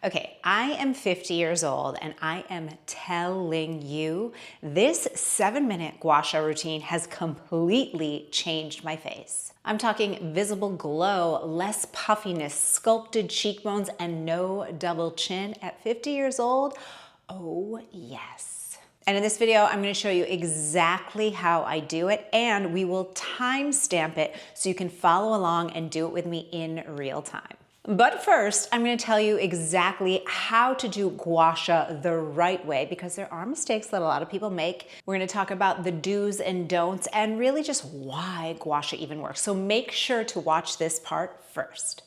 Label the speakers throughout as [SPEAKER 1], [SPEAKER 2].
[SPEAKER 1] Okay, I am 50 years old and I am telling you, this 7-minute Gua Sha routine has completely changed my face. I'm talking visible glow, less puffiness, sculpted cheekbones, and no double chin at 50 years old. Oh yes. And in this video, I'm going to show you exactly how I do it, and we will timestamp it so you can follow along and do it with me in real time. But first, I'm going to tell you exactly how to do Gua Sha the right way, because there are mistakes that a lot of people make. We're going to talk about the do's and don'ts and really just why Gua Sha even works. So make sure to watch this part first.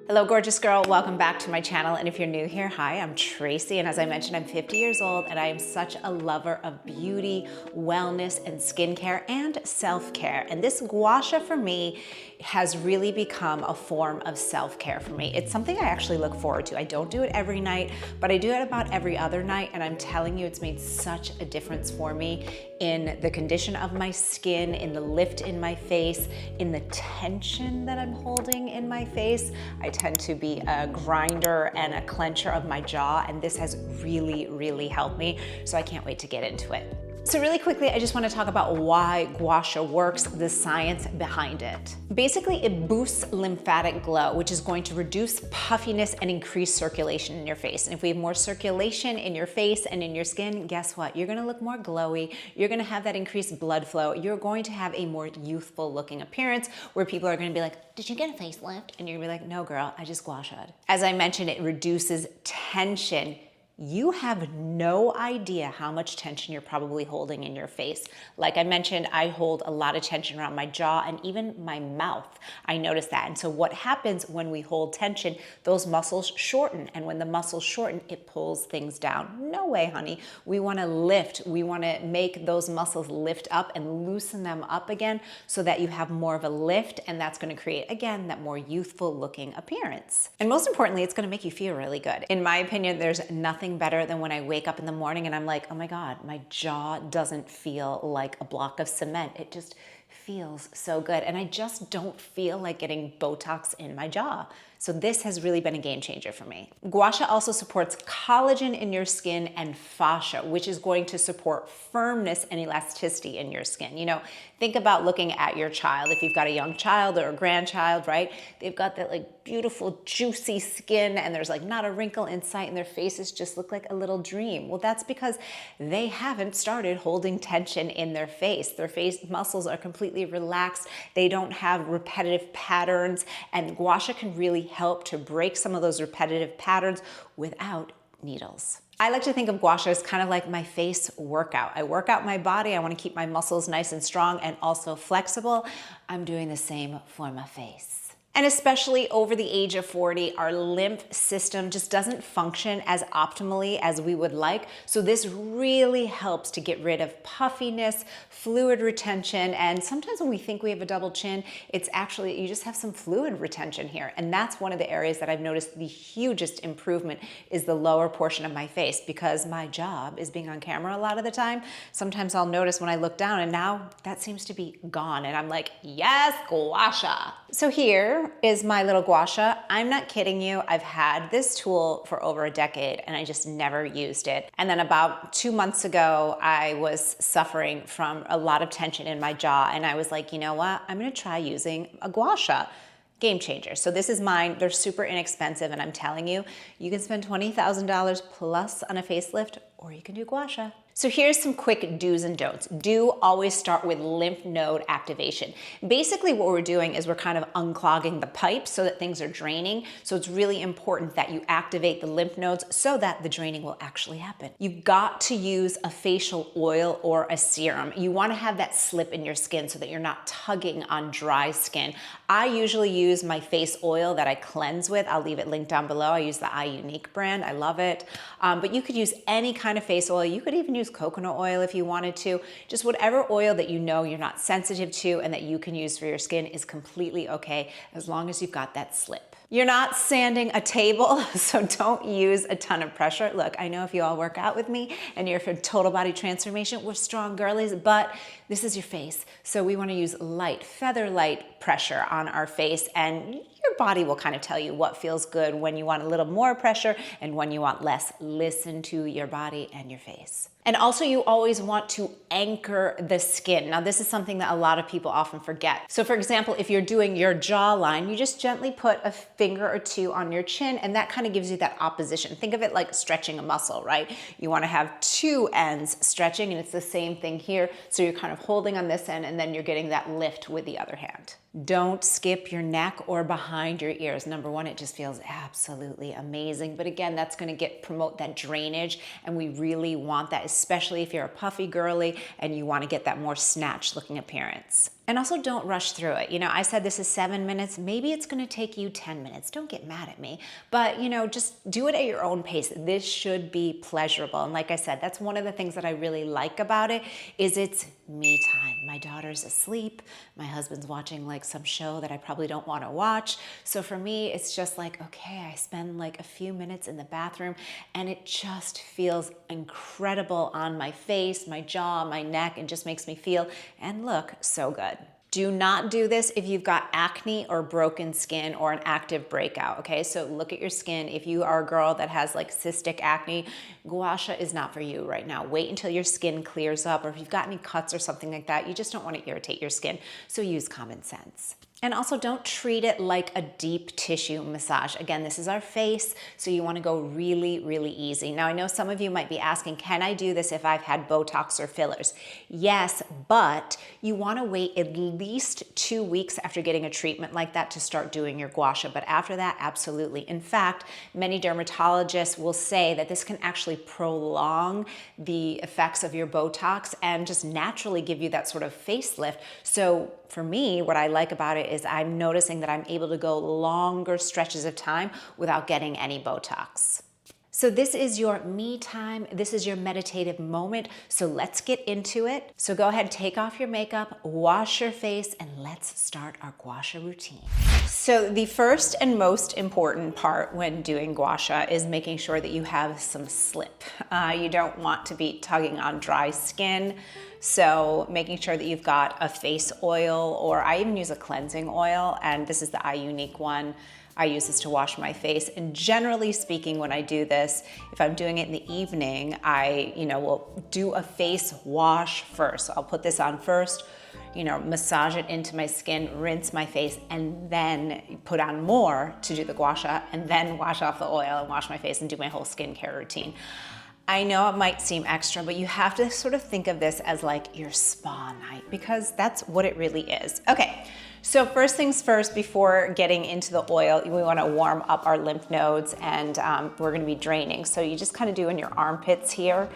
[SPEAKER 1] Hello, gorgeous girl. Welcome back to my channel. And if you're new here, hi, I'm Tracy. And as I mentioned, I'm 50 years old and I am such a lover of beauty, wellness, and skincare and self-care. And this Gua Sha for me has really become a form of self-care for me. It's something I actually look forward to. I don't do it every night, but I do it about every other night. And I'm telling you, it's made such a difference for me in the condition of my skin, in the lift in my face, in the tension that I'm holding in my face. I tend to be a grinder and a clencher of my jaw, and this has really, really helped me. So I can't wait to get into it. So really quickly, I just want to talk about why Gua Sha works, the science behind it. Basically, it boosts lymphatic glow, which is going to reduce puffiness and increase circulation in your face. And if we have more circulation in your face and in your skin, guess what? You're going to look more glowy. You're going to have that increased blood flow. You're going to have a more youthful looking appearance where people are going to be like, did you get a facelift? And you're going to be like, no, girl, I just Gua Sha'd. As I mentioned, it reduces tension. You have no idea how much tension you're probably holding in your face. Like I mentioned, I hold a lot of tension around my jaw and even my mouth. I notice that. And so what happens when we hold tension, those muscles shorten. And when the muscles shorten, it pulls things down. No way, honey. We want to lift. We want to make those muscles lift up and loosen them up again so that you have more of a lift. And that's going to create, again, that more youthful looking appearance. And most importantly, it's going to make you feel really good. In my opinion, there's nothing better than when I wake up in the morning and I'm like, oh my God, my jaw doesn't feel like a block of cement. It just feels so good. And I just don't feel like getting Botox in my jaw. So this has really been a game changer for me. Gua Sha also supports collagen in your skin and fascia, which is going to support firmness and elasticity in your skin. You know, think about looking at your child. If you've got a young child or a grandchild, right? They've got that like beautiful, juicy skin and there's like not a wrinkle in sight and their faces just look like a little dream. Well, that's because they haven't started holding tension in their face. Their face muscles are completely relaxed. They don't have repetitive patterns, and Gua Sha can really help to break some of those repetitive patterns without needles. I like to think of Gua Sha as kind of like my face workout. I work out my body. I want to keep my muscles nice and strong and also flexible. I'm doing the same for my face. And especially over the age of 40, our lymph system just doesn't function as optimally as we would like. So this really helps to get rid of puffiness, fluid retention, and sometimes when we think we have a double chin, it's actually, you just have some fluid retention here. And that's one of the areas that I've noticed the hugest improvement is the lower portion of my face, because my job is being on camera a lot of the time. Sometimes I'll notice when I look down and now that seems to be gone. And I'm like, yes, Gua Sha. So here is my little Gua Sha. I'm not kidding you. I've had this tool for over a decade and I just never used it. And then about 2 months ago, I was suffering from a lot of tension in my jaw. And I was like, you know what? I'm going to try using a Gua Sha. Game changer. So this is mine. They're super inexpensive. And I'm telling you, you can spend $20,000 plus on a facelift, or you can do Gua Sha. So here's some quick do's and don'ts. Do always start with lymph node activation. Basically what we're doing is we're kind of unclogging the pipes so that things are draining. So it's really important that you activate the lymph nodes so that the draining will actually happen. You've got to use a facial oil or a serum. You want to have that slip in your skin so that you're not tugging on dry skin. I usually use my face oil that I cleanse with. I'll leave it linked down below. I use the Eye Unique brand. I love it. But you could use any kind of face oil. You could even use coconut oil if you wanted to. Just whatever oil that you know you're not sensitive to and that you can use for your skin is completely okay as long as you've got that slip. You're not sanding a table, so don't use a ton of pressure. Look, I know if you all work out with me and you're for total body transformation, we're strong girlies, but this is your face. So we want to use light, feather light pressure on our face, and you're body will kind of tell you what feels good, when you want a little more pressure and when you want less. Listen to your body and your face. And also, you always want to anchor the skin. Now, this is something that a lot of people often forget. So for example, if you're doing your jawline, you just gently put a finger or two on your chin, and that kind of gives you that opposition. Think of it like stretching a muscle, right? You want to have two ends stretching, and it's the same thing here. So you're kind of holding on this end, and then you're getting that lift with the other hand. Don't skip your neck or behind your ears. Number one, it just feels absolutely amazing. But again, that's going to promote that drainage, and we really want that, especially if you're a puffy girly and you want to get that more snatched looking appearance. And also, don't rush through it. You know, I said this is 7 minutes. Maybe it's going to take you 10 minutes. Don't get mad at me. But, you know, just do it at your own pace. This should be pleasurable. And like I said, that's one of the things that I really like about it, is it's me time. My daughter's asleep. My husband's watching like some show that I probably don't want to watch. So for me, it's just like, okay, I spend like a few minutes in the bathroom, and it just feels incredible on my face, my jaw, my neck, and just makes me feel and look so good. Do not do this if you've got acne or broken skin or an active breakout, okay? So look at your skin. If you are a girl that has like cystic acne, Gua Sha is not for you right now. Wait until your skin clears up, or if you've got any cuts or something like that, you just don't want to irritate your skin. So use common sense. And also, don't treat it like a deep tissue massage. Again, this is our face, so you want to go really, really easy. Now, I know some of you might be asking, can I do this if I've had Botox or fillers? Yes, but you want to wait at least 2 weeks after getting a treatment like that to start doing your Gua Sha. But after that, absolutely. In fact, many dermatologists will say that this can actually prolong the effects of your Botox and just naturally give you that sort of facelift. So for me, what I like about it is I'm noticing that I'm able to go longer stretches of time without getting any Botox. So this is your me time. This is your meditative moment. So let's get into it. So go ahead, take off your makeup, wash your face, and let's start our Gua Sha routine. So the first and most important part when doing Gua Sha is making sure that you have some slip. You don't want to be tugging on dry skin. So making sure that you've got a face oil, or I even use a cleansing oil, and this is the Eye Unique one. I use this to wash my face, and generally speaking, when I do this, if I'm doing it in the evening, I will do a face wash first. So I'll put this on first, massage it into my skin, rinse my face, and then put on more to do the Gua Sha, and then wash off the oil and wash my face and do my whole skincare routine. I know it might seem extra, but you have to sort of think of this as like your spa night, because that's what it really is. Okay, so first things first, before getting into the oil, we want to warm up our lymph nodes, and we're going to be draining. So you just kind of do in your armpits here,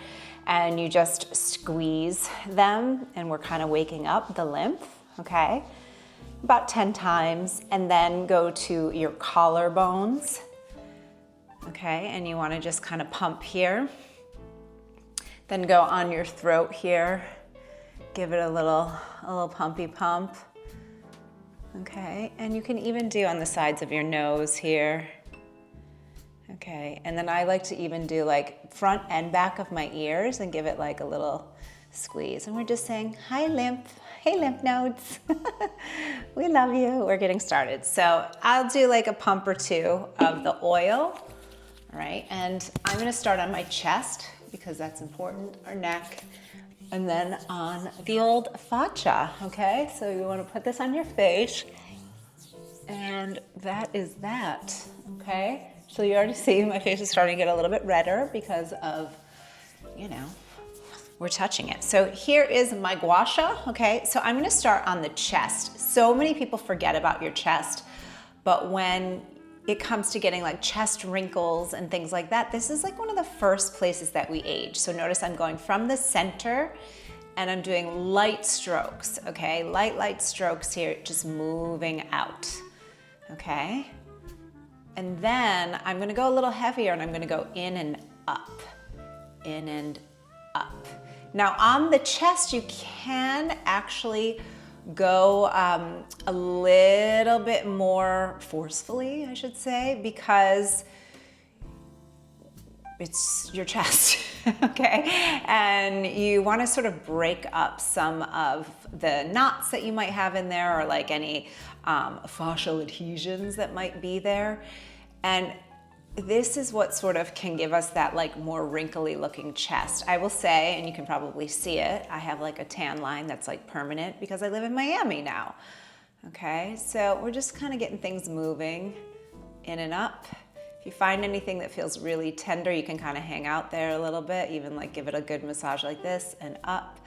[SPEAKER 1] and you just squeeze them, and we're kind of waking up the lymph, okay? About 10 times, and then go to your collarbones, okay? And you want to just kind of pump here. Then go on your throat here, give it a little pumpy pump. Okay, and you can even do on the sides of your nose here. Okay, and then I like to even do like front and back of my ears and give it like a little squeeze. And we're just saying, hi lymph, hey lymph nodes. We love you. We're getting started. So I'll do like a pump or two of the oil, all right? And I'm gonna start on my chest, because that's important, our neck, and then on the old facha, okay? So you wanna put this on your face, and that is that, okay? So you already see my face is starting to get a little bit redder because of, we're touching it. So here is my Gua Sha, okay? So I'm gonna start on the chest. So many people forget about your chest, but when it comes to getting like chest wrinkles and things like that, this is like one of the first places that we age. So notice I'm going from the center, and I'm doing light strokes, okay? Light strokes here, just moving out, okay? And then I'm gonna go a little heavier, and I'm gonna go in and up, in and up. Now on the chest, you can actually go a little bit more forcefully, I should say, because it's your chest, okay? And you wanna sort of break up some of the knots that you might have in there, or like any fascial adhesions that might be there. And this is what sort of can give us that like more wrinkly looking chest. I will say, and you can probably see it, I have like a tan line that's like permanent because I live in Miami now. Okay, so we're just kind of getting things moving in and up. If you find anything that feels really tender, you can kind of hang out there a little bit, even like give it a good massage like this and up.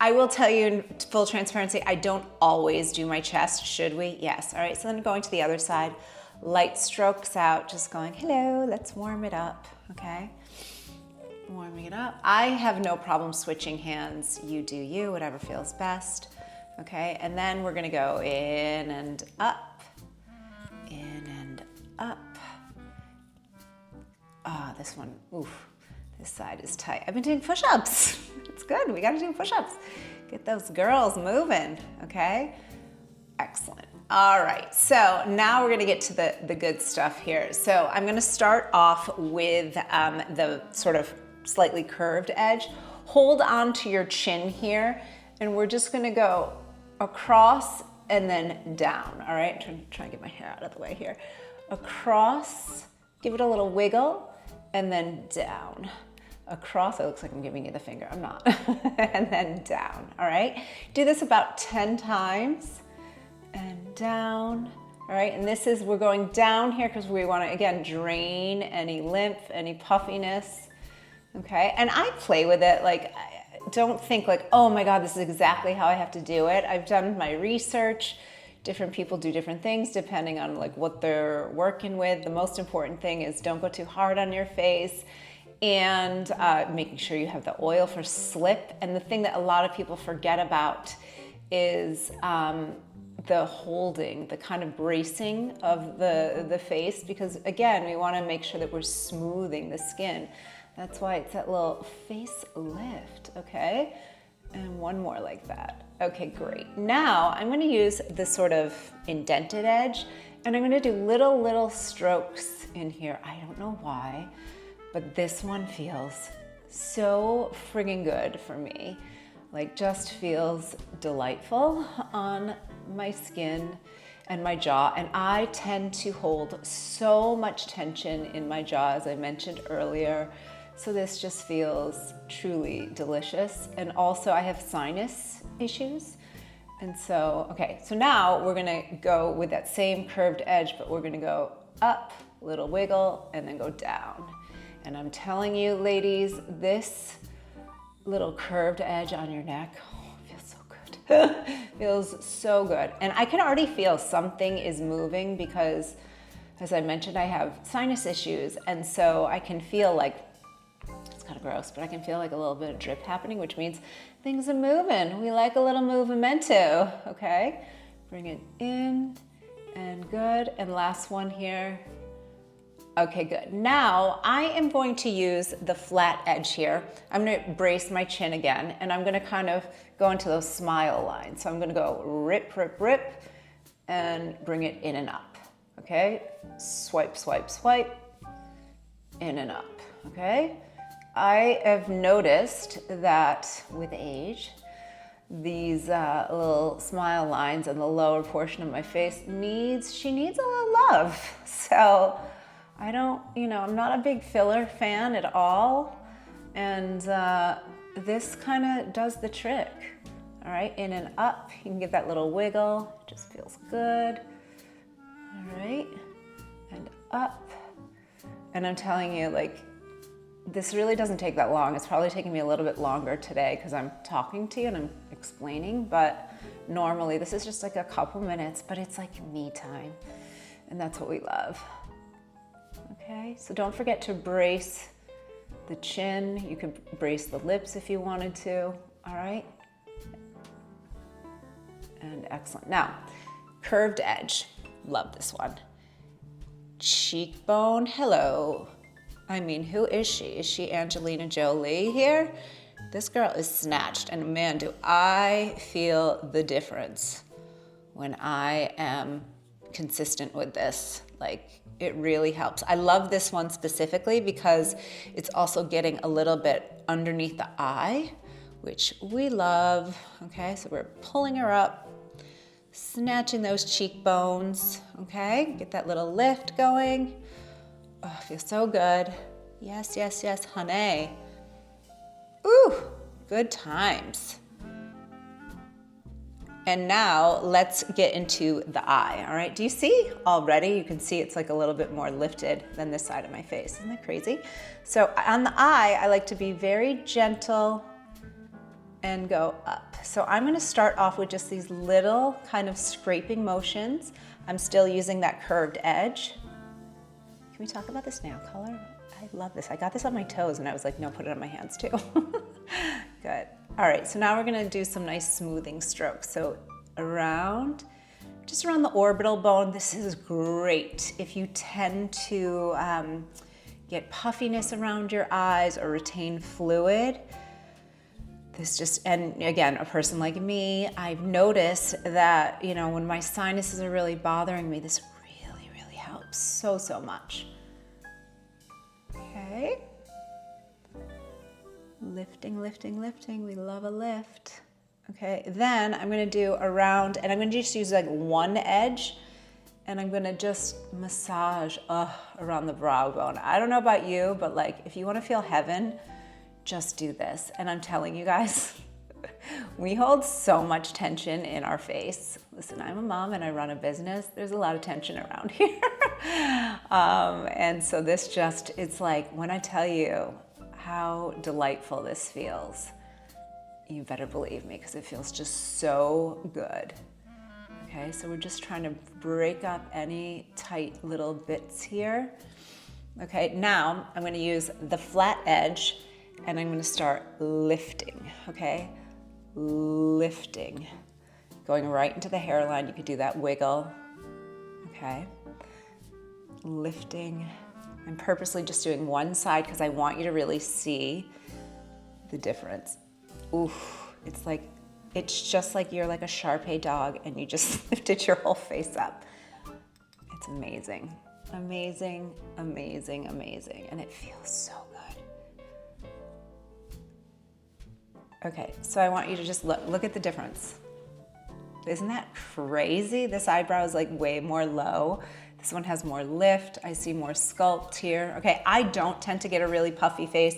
[SPEAKER 1] I will tell you in full transparency, I don't always do my chest. Should we? Yes. All right, so then going to the other side. Light strokes out, just going, hello, let's warm it up, okay? Warming it up. I have no problem switching hands. You do you, whatever feels best, okay? And then we're gonna go in and up, in and up. Ah, this one, oof, this side is tight. I've been doing push-ups. It's good, we gotta do push-ups. Get those girls moving, okay? Excellent. All right, so now we're gonna get to the good stuff here. So I'm gonna start off with the sort of slightly curved edge. Hold on to your chin here, and we're just gonna go across and then down, all right? Try to get my hair out of the way here. Across, give it a little wiggle, and then down. Across, it looks like I'm giving you the finger, I'm not. And then down, all right? Do this about 10 times. And down, all right? And this is, we're going down here because we want to, again, drain any lymph, any puffiness, okay? And I play with it, like, don't think like, oh my God, this is exactly how I have to do it. I've done my research. Different people do different things depending on like what they're working with. The most important thing is don't go too hard on your face, and making sure you have the oil for slip. And the thing that a lot of people forget about is the holding, the kind of bracing of the face, because again, we want to make sure that we're smoothing the skin. That's why it's that little face lift, okay? And one more like that. Okay, great. Now I'm going to use this sort of indented edge, and I'm going to do little strokes in here. I don't know why, but this one feels so friggin' good for me. Like, just feels delightful on my skin and my jaw. And I tend to hold so much tension in my jaw, as I mentioned earlier. So this just feels truly delicious. And also I have sinus issues. And so, okay, so now we're gonna go with that same curved edge, but we're gonna go up, little wiggle, and then go down. And I'm telling you, ladies, this little curved edge on your neck, oh, it feels so good. Feels so good. And I can already feel something is moving because, as I mentioned, I have sinus issues. And so I can feel like, it's kind of gross, but I can feel like a little bit of drip happening, which means things are moving. We like a little movimento, okay? Bring it in and good. And last one here. Okay, good. Now I am going to use the flat edge here. I'm gonna brace my chin again, and I'm gonna kind of go into those smile lines. So I'm gonna go rip, rip, rip, and bring it in and up, okay? Swipe, swipe, swipe, in and up, okay? I have noticed that with age, these little smile lines in the lower portion of my face she needs a little love. So I don't, I'm not a big filler fan at all. And this kind of does the trick. All right, in and up. You can get that little wiggle. It just feels good. All right, and up. And I'm telling you, like, this really doesn't take that long. It's probably taking me a little bit longer today because I'm talking to you and I'm explaining, but normally this is just like a couple minutes, but it's like me time. And that's what we love. Okay, so don't forget to brace the chin. You could brace the lips if you wanted to, all right? And excellent. Now, curved edge. Love this one. Cheekbone, hello. I mean, who is she? Is she Angelina Jolie here? This girl is snatched, and man, do I feel the difference when I am consistent with this. Like, it really helps. I love this one specifically because it's also getting a little bit underneath the eye, which we love. Okay, so we're pulling her up, snatching those cheekbones, okay? Get that little lift going. Oh, feels so good. Yes, yes, yes, honey. Ooh, good times. And now let's get into the eye, all right? Do you see already? You can see it's like a little bit more lifted than this side of my face. Isn't that crazy? So on the eye, I like to be very gentle and go up. So I'm gonna start off with just these little kind of scraping motions. I'm still using that curved edge. Can we talk about this nail color? I love this. I got this on my toes and I was like, no, put it on my hands too. Good. All right, so now we're gonna do some nice smoothing strokes. So around, just around the orbital bone. This is great if you tend to get puffiness around your eyes or retain fluid. This just, and again, a person like me, I've noticed that, you know, when my sinuses are really bothering me, this really, really helps so, so much. Okay. Lifting, lifting, lifting. We love a lift. Okay, then I'm gonna do around, and I'm gonna just use like one edge, and I'm gonna just massage around the brow bone. I don't know about you, but like if you wanna feel heaven, just do this. And I'm telling you guys, we hold so much tension in our face. Listen, I'm a mom and I run a business. There's a lot of tension around here. And so this just, it's like, when I tell you how delightful this feels, you better believe me, because it feels just so good. Okay, so we're just trying to break up any tight little bits here. Okay, now I'm gonna use the flat edge and I'm gonna start lifting, okay? Lifting, going right into the hairline. You could do that wiggle, okay? Lifting. I'm purposely just doing one side because I want you to really see the difference. Oof, it's just like you're like a Shar-Pei dog and you just lifted your whole face up. It's amazing, amazing, amazing, amazing, and it feels so good. Okay, so I want you to just look at the difference. Isn't that crazy? This eyebrow is like way more low. This one has more lift. I see more sculpt here. Okay, I don't tend to get a really puffy face,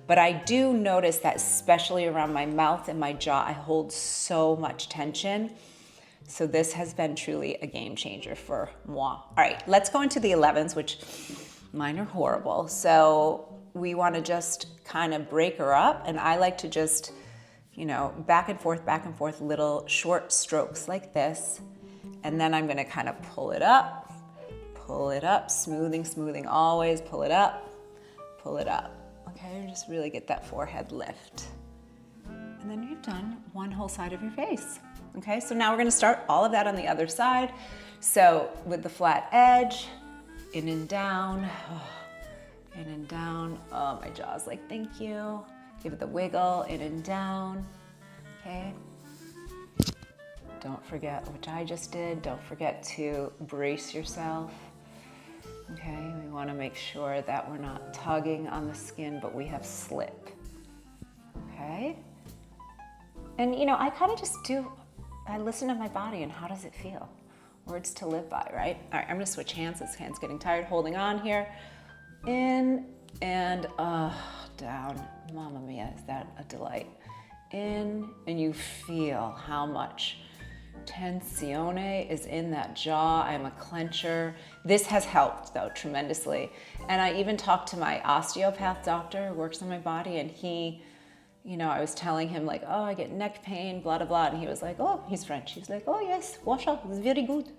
[SPEAKER 1] but I do notice that especially around my mouth and my jaw, I hold so much tension. So this has been truly a game changer for moi. All right, let's go into the 11s, which mine are horrible. So we want to just kind of break her up, and I like to just, you know, back and forth, little short strokes like this. And then I'm gonna kind of pull it up, smoothing, smoothing always, pull it up, okay? Just really get that forehead lift. And then you've done one whole side of your face, okay? So now we're gonna start all of that on the other side. So with the flat edge, in and down, in and down. Oh, my jaw's like, thank you. Give it the wiggle, in and down, okay? Don't forget, which I just did, don't forget to brace yourself, okay? We wanna make sure that we're not tugging on the skin, but we have slip, okay? And you know, I kind of just I listen to my body and how does it feel? Words to live by, right? All right, I'm gonna switch hands. This hand's getting tired, holding on here. In and down. Mamma mia, is that a delight? In, and you feel how much tensione is in that jaw. I'm a clencher. This has helped though tremendously. And I even talked to my osteopath doctor who works on my body, and he, you know, I was telling him like, oh, I get neck pain, blah, blah, blah. And he was like, oh, he's French. He's like, oh yes, Gua Sha is very good.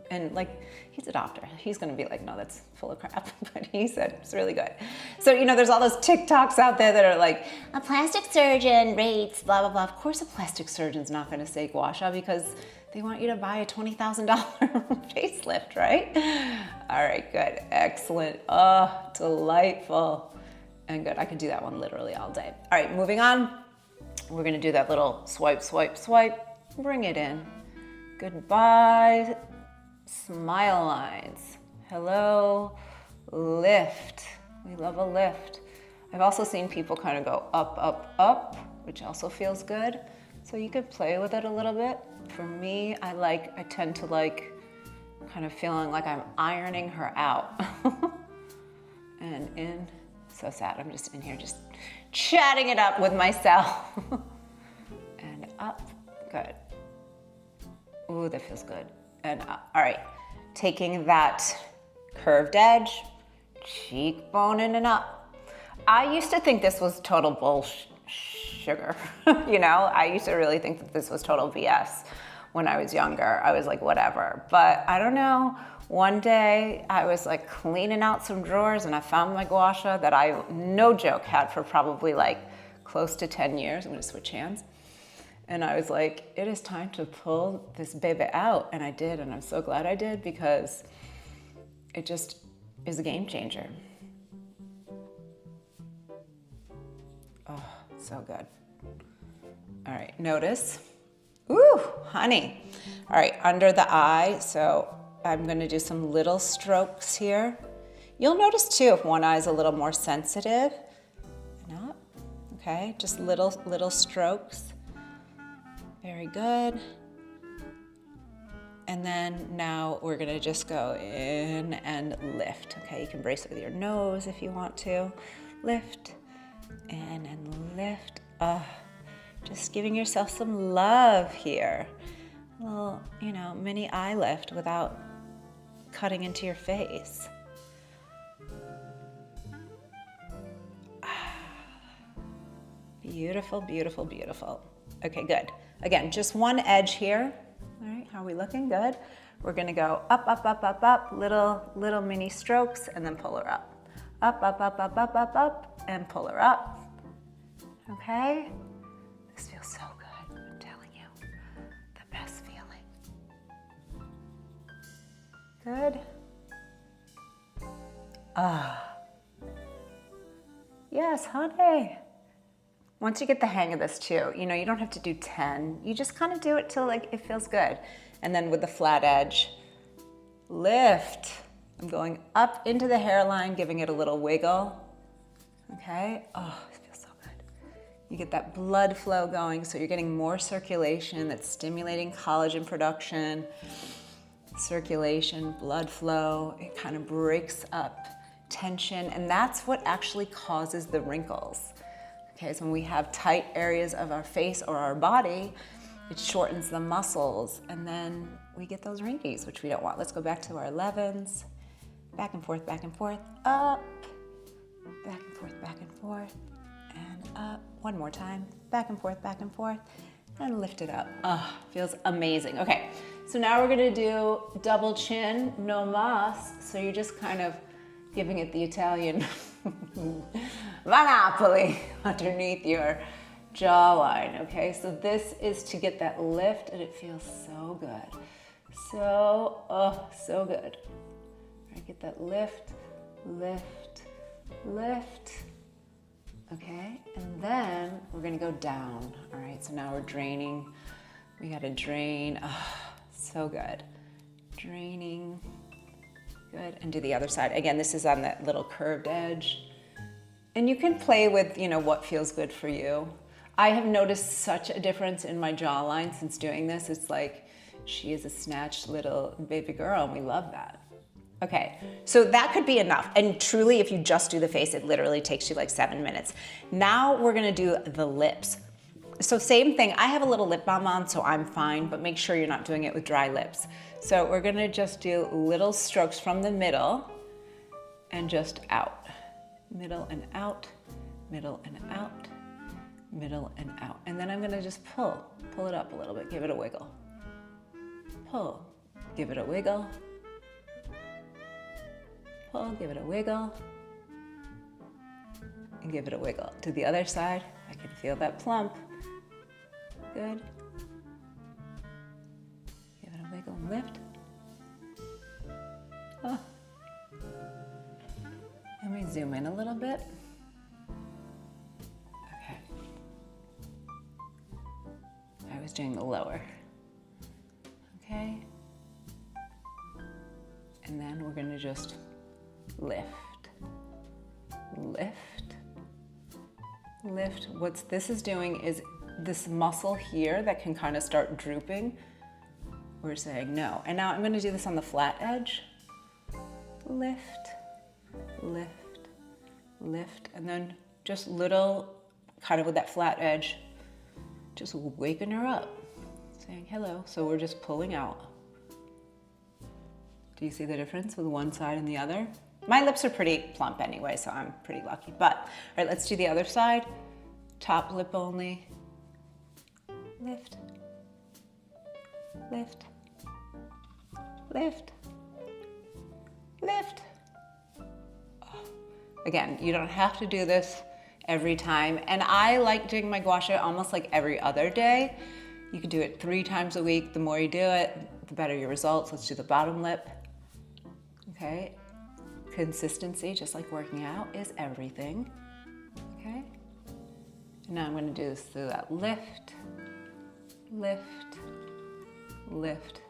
[SPEAKER 1] And like, he's a doctor. He's gonna be like, no, that's full of crap. But he said, it's really good. So, you know, there's all those TikToks out there that are like, a plastic surgeon rates, blah, blah, blah. Of course a plastic surgeon's not gonna say Gua Sha because they want you to buy a $20,000 facelift, right? All right, good, excellent. Oh, delightful. And good, I could do that one literally all day. All right, moving on. We're gonna do that little swipe, swipe, swipe. Bring it in. Goodbye, smile lines. Hello, lift. We love a lift. I've also seen people kind of go up, up, up, which also feels good. So you could play with it a little bit. For me, I tend to like kind of feeling like I'm ironing her out. And in, so sad, I'm just in here just chatting it up with myself. And up, good. Ooh, that feels good. And up, all right. Taking that curved edge, cheekbone in and up. I used to think this was total sugar. You know, I used to really think that this was total BS when I was younger. I was like, whatever. But I don't know, one day I was like cleaning out some drawers and I found my gua sha that I, no joke, had for probably like close to 10 years. I'm gonna switch hands. And I was like, it is time to pull this baby out. And I did, and I'm so glad I did because it just is a game changer. Oh, so good. All right, notice. Ooh, honey. All right, under the eye. So I'm gonna do some little strokes here. You'll notice too if one eye is a little more sensitive. And up, okay, just little strokes. Very good. And then now we're gonna just go in and lift. Okay, you can brace it with your nose if you want to. Lift, in and lift. Just giving yourself some love here. A little, you know, mini eye lift without cutting into your face. Beautiful, beautiful, beautiful. Okay, good. Again, just one edge here. All right, how are we looking? Good. We're gonna go up, up, up, up, up, little mini strokes, and then pull her up. Up, up, up, up, up, up, up, and pull her up. Okay? This feels so good, I'm telling you. The best feeling. Good. Yes, honey. Once you get the hang of this too, you know, you don't have to do 10. You just kind of do it till like it feels good. And then with the flat edge, lift. I'm going up into the hairline, giving it a little wiggle. Okay, oh, it feels so good. You get that blood flow going, so you're getting more circulation that's stimulating collagen production. Circulation, blood flow, it kind of breaks up tension, and that's what actually causes the wrinkles. Okay, so when we have tight areas of our face or our body, it shortens the muscles, and then we get those wrinkles, which we don't want. Let's go back to our 11s. Back and forth, up. Back and forth, and up. One more time. Back and forth, and lift it up. Oh, feels amazing. Okay, so now we're gonna do double chin, no mas. So you're just kind of giving it the Italian Monopoly underneath your jawline, okay? So this is to get that lift, and it feels so good. So good. All right, get that lift, okay? And then we're gonna go down, all right? So now we're draining. We gotta drain, so good. Draining, good, and do the other side. Again, this is on that little curved edge. And you can play with, you know, what feels good for you. I have noticed such a difference in my jawline since doing this. It's like, she is a snatched little baby girl, and we love that. Okay, so that could be enough. And truly, if you just do the face, it literally takes you like 7 minutes. Now we're gonna do the lips. So same thing, I have a little lip balm on, so I'm fine, but make sure you're not doing it with dry lips. So we're gonna just do little strokes from the middle and just out. Middle and out, middle and out, middle and out. And then I'm gonna just pull it up a little bit, give it a wiggle. Pull, give it a wiggle. Pull, give it a wiggle. And give it a wiggle. To the other side, I can feel that plump. Good. Give it a wiggle and lift. Oh. Let me zoom in a little bit. Okay. I was doing the lower. Okay. And then we're gonna just lift, lift, lift. What this is doing is this muscle here that can kind of start drooping, we're saying no. And now I'm gonna do this on the flat edge. Lift, lift, lift, and then just little, kind of with that flat edge, just waking her up, saying hello. So we're just pulling out. Do you see the difference with one side and the other? My lips are pretty plump anyway, so I'm pretty lucky. But, all right, let's do the other side. Top lip only. Lift, lift, lift, lift. Oh. Again, you don't have to do this every time. And I like doing my gua sha almost like every other day. You can do it 3 times a week. The more you do it, the better your results. Let's do the bottom lip. Okay. Consistency, just like working out, is everything. Okay. And now I'm going to do this through that lift, lift, lift,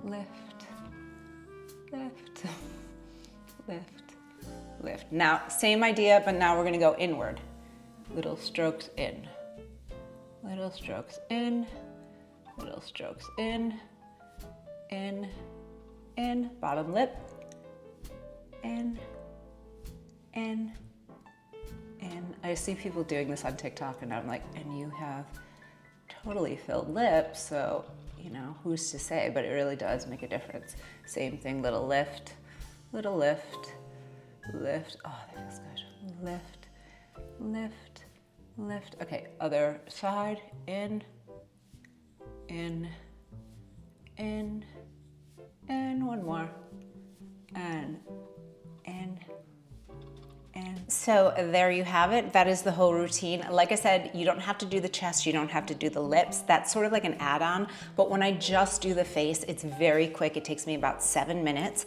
[SPEAKER 1] lift, lift, lift, lift. Now, same idea, but now we're going to go inward. Little strokes in, little strokes in, little strokes in, in, in, bottom lip, in, in, in. I see people doing this on TikTok and I'm like, and you have totally filled lips, so, you know, who's to say, but it really does make a difference. Same thing, little lift, lift, oh, that feels good. Lift, lift, lift. Okay, other side, in, in, in, and one more, and in, in. So there you have it. That is the whole routine. Like I said, you don't have to do the chest, you don't have to do the lips. That's sort of like an add-on, but when I just do the face, it's very quick. It takes me about 7 minutes.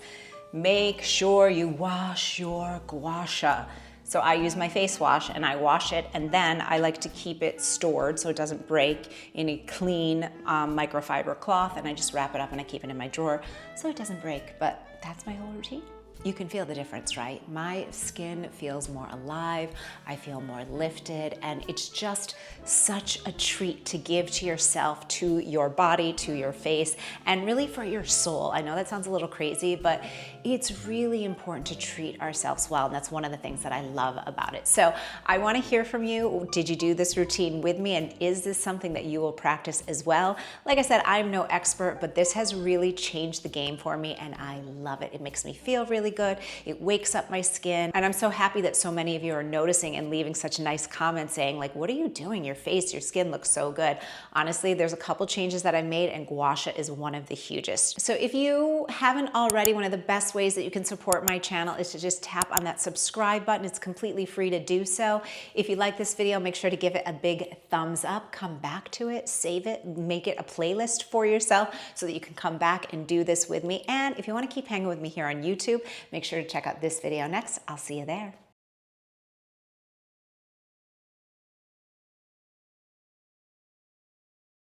[SPEAKER 1] Make sure you wash your gua sha. So I use my face wash and I wash it, and then I like to keep it stored so it doesn't break in a clean microfiber cloth, and I just wrap it up and I keep it in my drawer so it doesn't break. But that's my whole routine. You can feel the difference, right? My skin feels more alive, I feel more lifted, and it's just such a treat to give to yourself, to your body, to your face, and really for your soul. I know that sounds a little crazy, but it's really important to treat ourselves well, and that's one of the things that I love about it. So I wanna hear from you. Did you do this routine with me, and is this something that you will practice as well? Like I said, I'm no expert, but this has really changed the game for me, and I love it. It makes me feel really good. It wakes up my skin. And I'm so happy that so many of you are noticing and leaving such nice comments saying like, what are you doing? Your face, your skin looks so good. Honestly, there's a couple changes that I made, and gua sha is one of the hugest. So if you haven't already, one of the best ways that you can support my channel is to just tap on that subscribe button. It's completely free to do so. If you like this video, make sure to give it a big thumbs up, come back to it, save it, make it a playlist for yourself so that you can come back and do this with me. And if you want to keep hanging with me here on YouTube, make sure to check out this video next. I'll see you there.